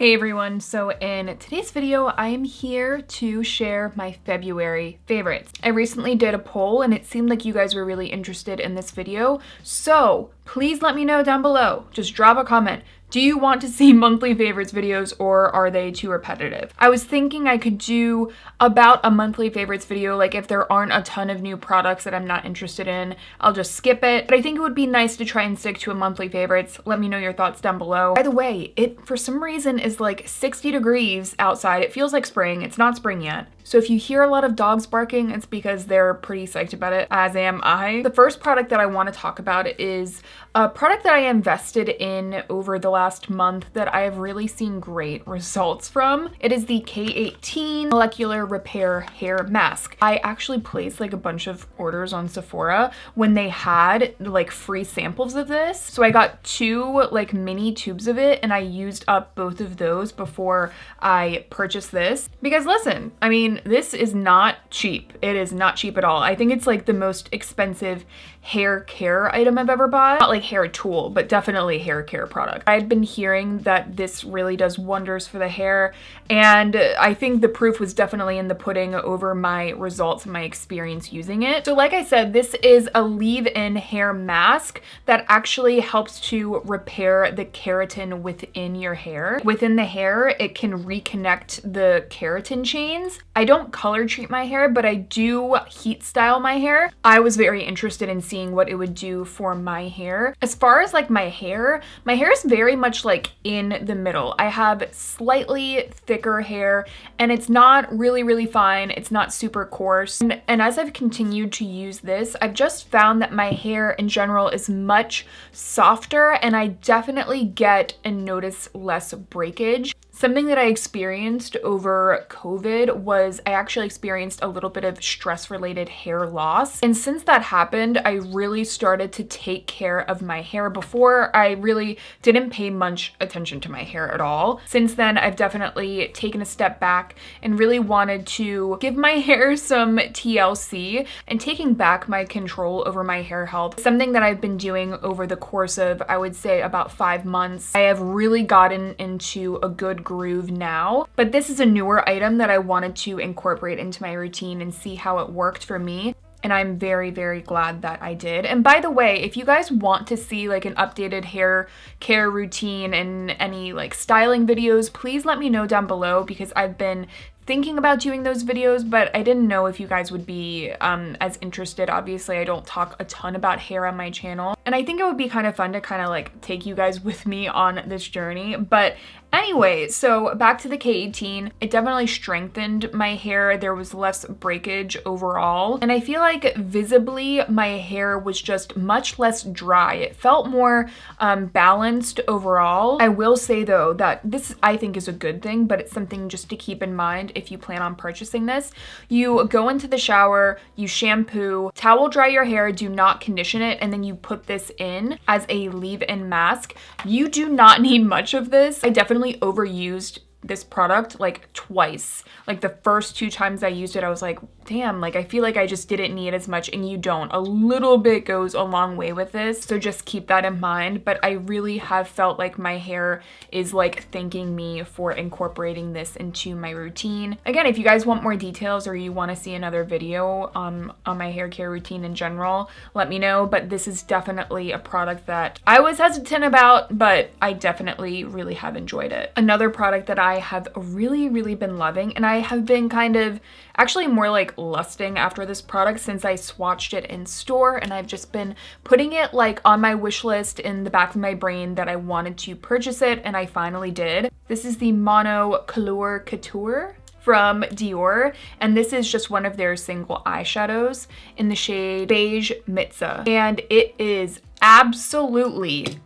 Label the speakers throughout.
Speaker 1: Hey everyone, so in today's video, I am here to share my February favorites. I recently did a poll and it seemed like you guys were really interested in this video, so please let me know down below. Just drop a comment. Do you want to see monthly favorites videos or are they too repetitive? I was thinking I could do about a monthly favorites video, like if there aren't a ton of new products that I'm not interested in, I'll just skip it. But I think it would be nice to try and stick to a monthly favorites. Let me know your thoughts down below. By the way, it for some reason is like 60 degrees outside. It feels like spring. It's not spring yet. So if you hear a lot of dogs barking, it's because they're pretty psyched about it, as am I. The first product that I want to talk about is a product that I invested in over the last month that I have really seen great results from. It is the K18 Molecular Repair Hair Mask. I actually placed like a bunch of orders on Sephora when they had like free samples of this. So I got two like mini tubes of it and I used up both of those before I purchased this. Because listen, I mean, this is not cheap. It is not cheap at all. I think it's like the most expensive hair care item I've ever bought. Not like hair tool, but definitely hair care product. I had been hearing that this really does wonders for the hair, and I think the proof was definitely in the pudding over my results and my experience using it. So like I said, this is a leave-in hair mask that actually helps to repair the keratin within your hair. Within the hair, it can reconnect the keratin chains. I don't color treat my hair, but I do heat style my hair. I was very interested in seeing what it would do for my hair. As far as like my hair is very much like in the middle. I have slightly thicker hair and it's not really fine. It's not super coarse. And as I've continued to use this, I've just found that my hair in general is much softer and I definitely get and notice less breakage. Something that I experienced over COVID was I actually experienced a little bit of stress-related hair loss. And since that happened, I really started to take care of my hair. Before, I really didn't pay much attention to my hair at all. Since then, I've definitely taken a step back and really wanted to give my hair some TLC and taking back my control over my hair health. Something that I've been doing over the course of, I would say, about 5 months. I have really gotten into a good groove now, but this is a newer item that I wanted to incorporate into my routine and see how it worked for me. And I'm very glad that I did. And by the way, if you guys want to see like an updated hair care routine and any like styling videos, please let me know down below because I've been thinking about doing those videos, but I didn't know if you guys would be as interested. Obviously, I don't talk a ton about hair on my channel, and I think it would be kind of fun to kind of like take you guys with me on this journey. But anyway, so back to the K18, it definitely strengthened my hair. There was less breakage overall, and I feel like visibly my hair was just much less dry. It felt more balanced overall. I will say though that this I think is a good thing, but it's something just to keep in mind if you plan on purchasing this. You go into the shower, you shampoo, towel dry your hair, do not condition it, and then you put this in as a leave-in mask. You do not need much of this. I definitely overused this product like twice. Like the first 2 times I used it, I was like, damn, like I feel like I just didn't need as much, and you don't. A little bit goes a long way with this, so just keep that in mind. But I really have felt like my hair is like thanking me for incorporating this into my routine. Again, if you guys want more details or you want to see another video on my hair care routine in general, let me know. But this is definitely a product that I was hesitant about, but I definitely really have enjoyed it. Another product that I have really been loving, and I have been kind of actually more like lusting after this product since I swatched it in store, and I've just been putting it like on my wish list in the back of my brain that I wanted to purchase it, and I finally did. This is the Mono Couleur Couture from Dior, and this is just one of their single eyeshadows in the shade Beige Mitzah, and it is absolutely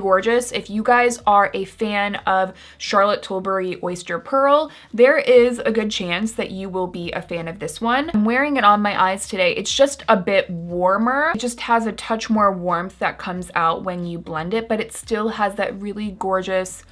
Speaker 1: gorgeous. If you guys are a fan of Charlotte Tilbury Oyster Pearl, there is a good chance that you will be a fan of this one. I'm wearing it on my eyes today. It's just a bit warmer. It just has a touch more warmth that comes out when you blend it, but it still has that really gorgeous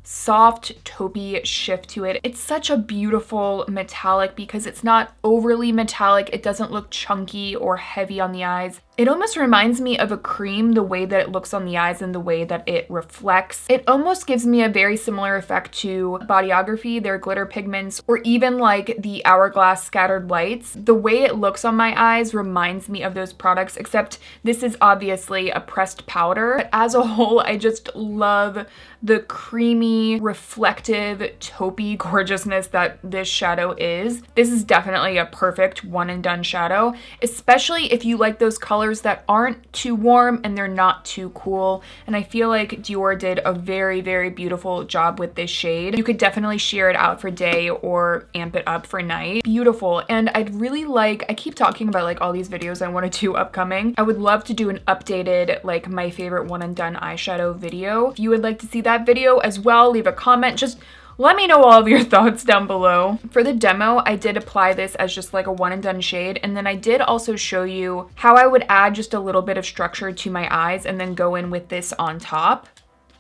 Speaker 1: soft taupey shift to it. It's such a beautiful metallic because it's not overly metallic. It doesn't look chunky or heavy on the eyes. It almost reminds me of a cream, the way that it looks on the eyes and the way that it reflects. It almost gives me a very similar effect to Bodyography, their glitter pigments, or even like the Hourglass Scattered Lights. The way it looks on my eyes reminds me of those products, except this is obviously a pressed powder. But as a whole, I just love the creamy, reflective, taupey gorgeousness that this shadow is. This is definitely a perfect one and done shadow, especially if you like those colors that aren't too warm and they're not too cool. And I feel like Dior did a very, very beautiful job with this shade. You could definitely sheer it out for day or amp it up for night. Beautiful. And I'd really like, I keep talking about like all these videos I want to do upcoming. I would love to do an updated, like my favorite one and done eyeshadow video. If you would like to see that video as well, leave a comment. Just let me know all of your thoughts down below. For the demo, I did apply this as just like a one and done shade, and then I did also show you how I would add just a little bit of structure to my eyes and then go in with this on top.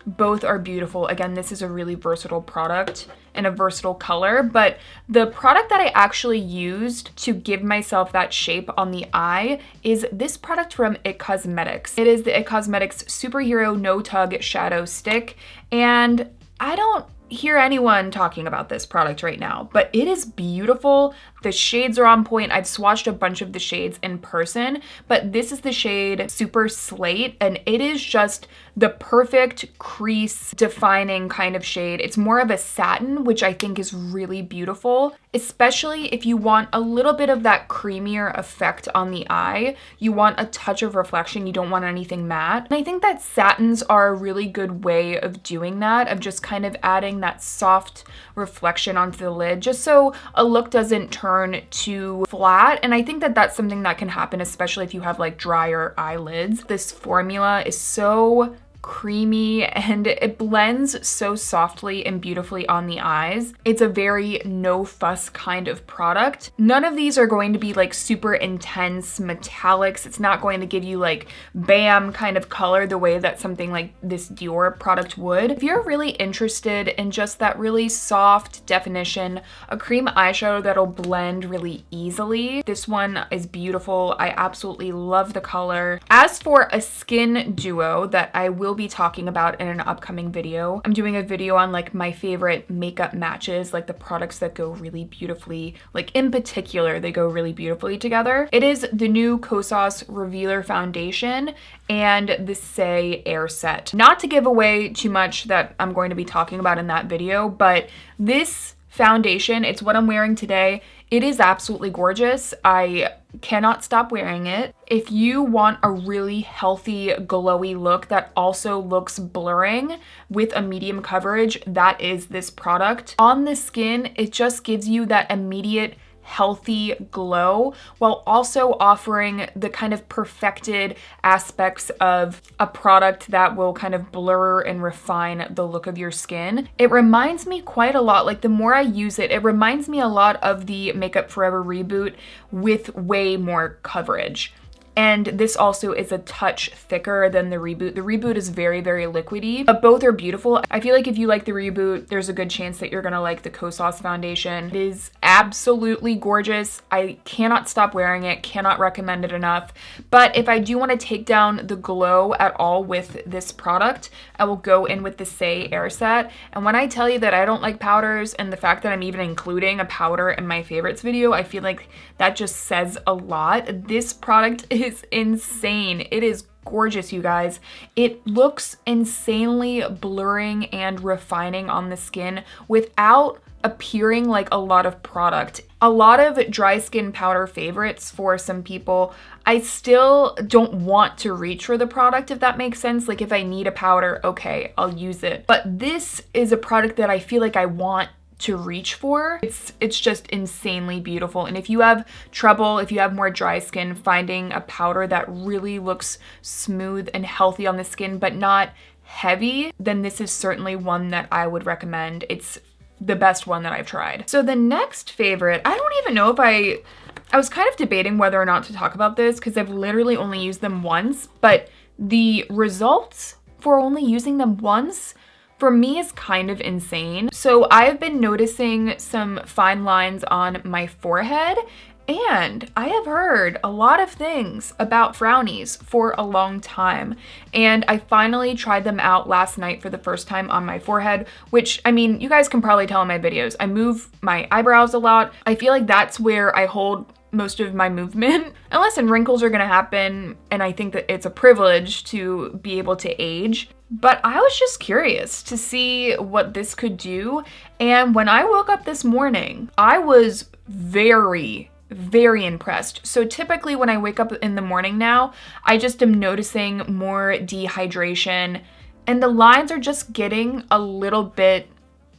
Speaker 1: Both are beautiful. Again, this is a really versatile product and a versatile color, but the product that I actually used to give myself that shape on the eye is this product from It Cosmetics. It is the It Cosmetics Superhero No Tug Shadow Stick, and I don't hear anyone talking about this product right now, but it is beautiful. The shades are on point. I've swatched a bunch of the shades in person, but this is the shade Super Slate, and it is just the perfect crease defining kind of shade. It's more of a satin, which I think is really beautiful, especially if you want a little bit of that creamier effect on the eye. You want a touch of reflection. You don't want anything matte. And I think that satins are a really good way of doing that, of just kind of adding that soft reflection onto the lid, just so a look doesn't turn too flat. And I think that that's something that can happen, especially if you have like drier eyelids. This formula is so creamy and it blends so softly and beautifully on the eyes. It's a very no fuss kind of product. None of these are going to be like super intense metallics. It's not going to give you like bam kind of color the way that something like this Dior product would. If you're really interested in just that really soft definition, a cream eyeshadow that'll blend really easily, this one is beautiful. I absolutely love the color. As for a skin duo that I will be talking about in an upcoming video, I'm doing a video on like my favorite makeup matches, like the products that go really beautifully, like in particular, they go really beautifully together. It is the new Kosas Revealer Foundation and the Saie Airset. Not to give away too much that I'm going to be talking about in that video, but this foundation, it's what I'm wearing today. It is absolutely gorgeous. I cannot stop wearing it. If you want a really healthy, glowy look that also looks blurring with a medium coverage, that is this product. On the skin, it just gives you that immediate healthy glow while also offering the kind of perfected aspects of a product that will kind of blur and refine the look of your skin. It reminds me quite a lot, like the more I use it, it reminds me a lot of the Makeup Forever Reboot with way more coverage. And this also is a touch thicker than the Reboot. The Reboot is very, very liquidy, but both are beautiful. I feel like if you like the Reboot, there's a good chance that you're gonna like the Kosas foundation. It is absolutely gorgeous. I cannot stop wearing it, cannot recommend it enough. But if I do wanna take down the glow at all with this product, I will go in with the Saie Airset. And when I tell you that I don't like powders, and the fact that I'm even including a powder in my favorites video, I feel like that just says a lot. This product is insane. It is gorgeous, you guys. It looks insanely blurring and refining on the skin without appearing like a lot of product. A lot of dry skin powder favorites for some people, I still don't want to reach for the product, if that makes sense. Like if I need a powder, okay, I'll use it. But this is a product that I feel like I want to reach for. It's just insanely beautiful. And if you have trouble, if you have more dry skin, finding a powder that really looks smooth and healthy on the skin but not heavy, then this is certainly one that I would recommend. It's the best one that I've tried. So the next favorite, I don't even know if I was kind of debating whether or not to talk about this because I've literally only used them once, but the results for only using them once for me is kind of insane. So I've been noticing some fine lines on my forehead, And I have heard a lot of things about Frownies for a long time, and I finally tried them out last night for the first time on my forehead, which, I mean, you guys can probably tell in my videos, I move my eyebrows a lot. I feel like that's where I hold most of my movement, unless wrinkles are gonna happen, and I think that it's a privilege to be able to age. But I was just curious to see what this could do, and when I woke up this morning, I was very impressed. So typically when I wake up in the morning now, I just am noticing more dehydration, and the lines are just getting a little bit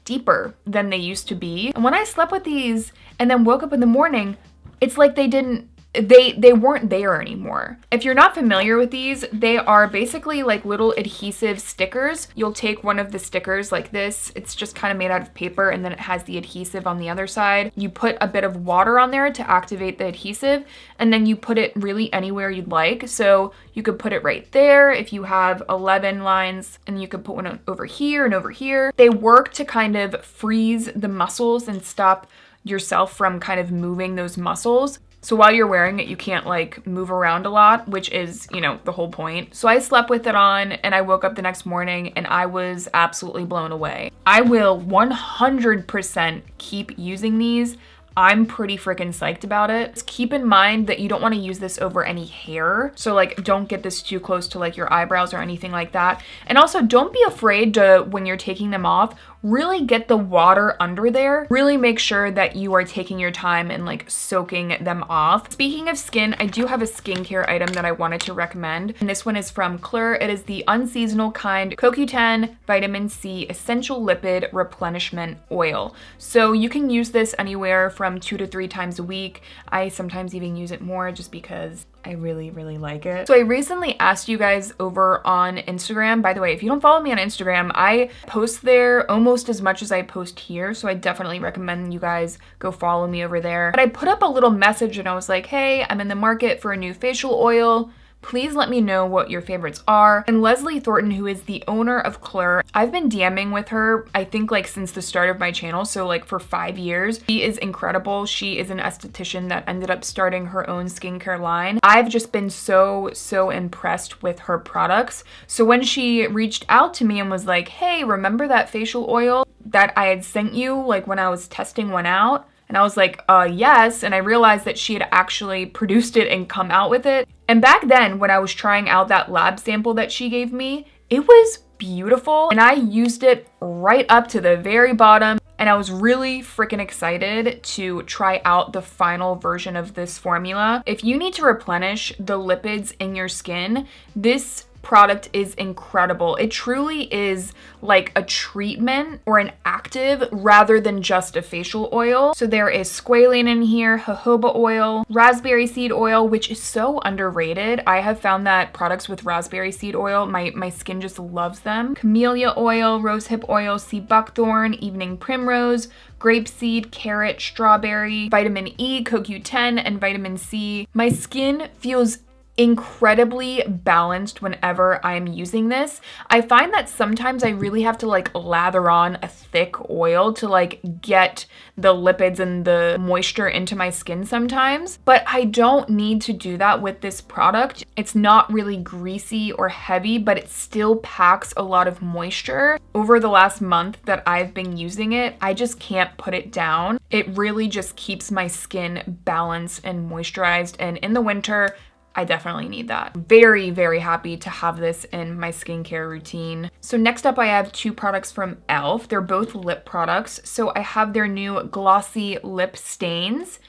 Speaker 1: deeper than they used to be. And when I slept with these and then woke up in the morning, it's like they weren't there anymore. If you're not familiar with these, they are basically like little adhesive stickers. You'll take one of the stickers like this. It's just kind of made out of paper, and then it has the adhesive on the other side. You put a bit of water on there to activate the adhesive, and then you put it really anywhere you'd like. So you could put it right there if you have 11 lines, and you could put one over here and over here. They work to kind of freeze the muscles and stop yourself from kind of moving those muscles. So while you're wearing it, you can't like move around a lot, which is, you know, the whole point. So I slept with it on, and I woke up the next morning and I was absolutely blown away. I will 100% keep using these. I'm pretty freaking psyched about it. Just keep in mind that you don't want to use this over any hair. So like, don't get this too close to like your eyebrows or anything like that. And also don't be afraid to, when you're taking them off, really get the water under there. Really make sure that you are taking your time and like soaking them off. Speaking of skin, I do have a skincare item that I wanted to recommend. And this one is from Klur. It is the Unseasonal kind K18 Vitamin C Essential Lipid Replenishment Oil. So you can use this anywhere from 2 to 3 times a week. I sometimes even use it more just because I really like it. So I recently asked you guys over on Instagram. By the way, if you don't follow me on Instagram, I post there almost as much as I post here. So I definitely recommend you guys go follow me over there. But I put up a little message and I was like, hey, I'm in the market for a new facial oil. Please let me know what your favorites are. And Leslie Thornton, who is the owner of Couture, I've been DMing with her, I think like since the start of my channel, so like for 5 years. She is incredible. She is an esthetician that ended up starting her own skincare line. I've just been so impressed with her products. So when she reached out to me and was like, hey, remember that facial oil that I had sent you like when I was testing one out? And I was like, yes. And I realized that she had actually produced it and come out with it. And back then, when I was trying out that lab sample that she gave me, it was beautiful. And I used it right up to the very bottom. And I was really freaking excited to try out the final version of this formula. If you need to replenish the lipids in your skin, this product is incredible. It truly is like a treatment or an active rather than just a facial oil. So there is squalane in here, jojoba oil, raspberry seed oil, which is so underrated. I have found that products with raspberry seed oil, my skin just loves them. Camellia oil, rosehip oil, sea buckthorn, evening primrose, grapeseed, carrot, strawberry, vitamin E, CoQ10, and vitamin C. My skin feels incredibly balanced whenever I am using this. I find that sometimes I really have to like lather on a thick oil to like get the lipids and the moisture into my skin sometimes, but I don't need to do that with this product. It's not really greasy or heavy, but it still packs a lot of moisture. Over the last month that I've been using it, I just can't put it down. It really just keeps my skin balanced and moisturized, and in the winter, I definitely need that. Very happy to have this in my skincare routine. So next up I have 2 products from e.l.f. They're both lip products. So I have their new Glossy Lip Stains,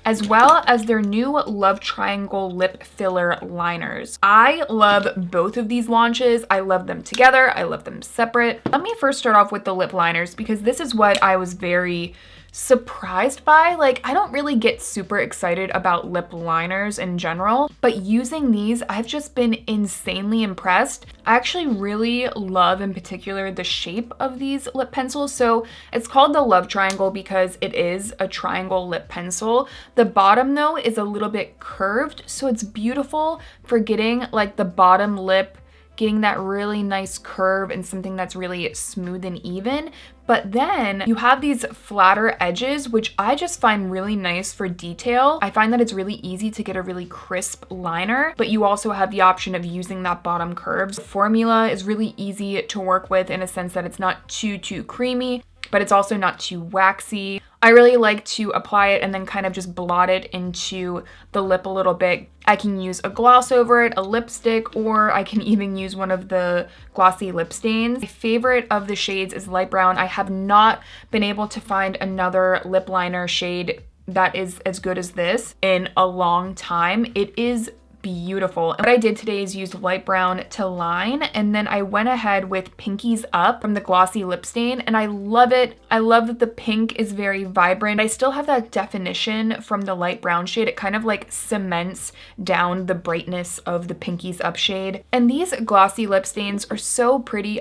Speaker 1: as well as their new Love Triangle Lip Filler Liners. I love both of these launches. I love them together. I love them separate. Let me first start off with the lip liners because this is what I was very surprised by. Like, I don't really get super excited about lip liners in general, but using these, I've just been insanely impressed. I actually really love in particular the shape of these lip pencils. So it's called the Love Triangle because it is a triangle lip pencil. The bottom though is a little bit curved, so it's beautiful for getting like the bottom lip getting that really nice curve and something that's really smooth and even. But then you have these flatter edges, which I just find really nice for detail. I find that it's really easy to get a really crisp liner, but you also have the option of using that bottom curve. The formula is really easy to work with in a sense that it's not too creamy, but it's also not too waxy. I really like to apply it and then kind of just blot it into the lip a little bit. I can use a gloss over it, a lipstick, or I can even use one of the Glossy Lip Stains. My favorite of the shades is light brown. I have not been able to find another lip liner shade that is as good as this in a long time. It is beautiful. And what I did today is use light brown to line, and then I went ahead with Pinkies Up from the Glossy Lip Stain, and I love it. I love that the pink is very vibrant. I still have that definition from the light brown shade. It kind of like cements down the brightness of the Pinkies Up shade. And these glossy lip stains are so pretty,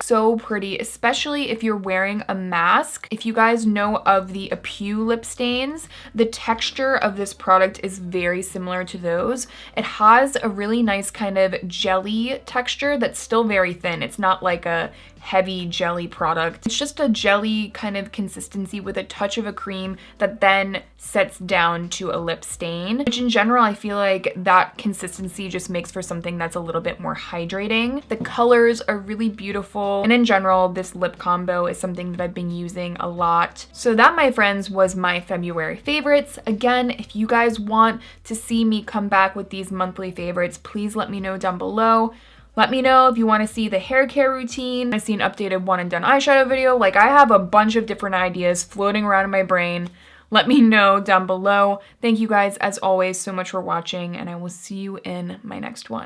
Speaker 1: especially if you're wearing a mask. If you guys know of the Apu lip stains, the texture of this product is very similar to those. It has a really nice kind of jelly texture that's still very thin. It's not like a heavy jelly product. It's just a jelly kind of consistency with a touch of a cream that then sets down to a lip stain, which in general, I feel like that consistency just makes for something that's a little bit more hydrating. The colors are really beautiful. And in general, this lip combo is something that I've been using a lot. So that, my friends, was my February favorites. Again, if you guys want to see me come back with these monthly favorites, please let me know down below. Let me know if you want to see the hair care routine. I see an updated one and done eyeshadow video. Like, I have a bunch of different ideas floating around in my brain. Let me know down below. Thank you guys, as always, so much for watching, and I will see you in my next one.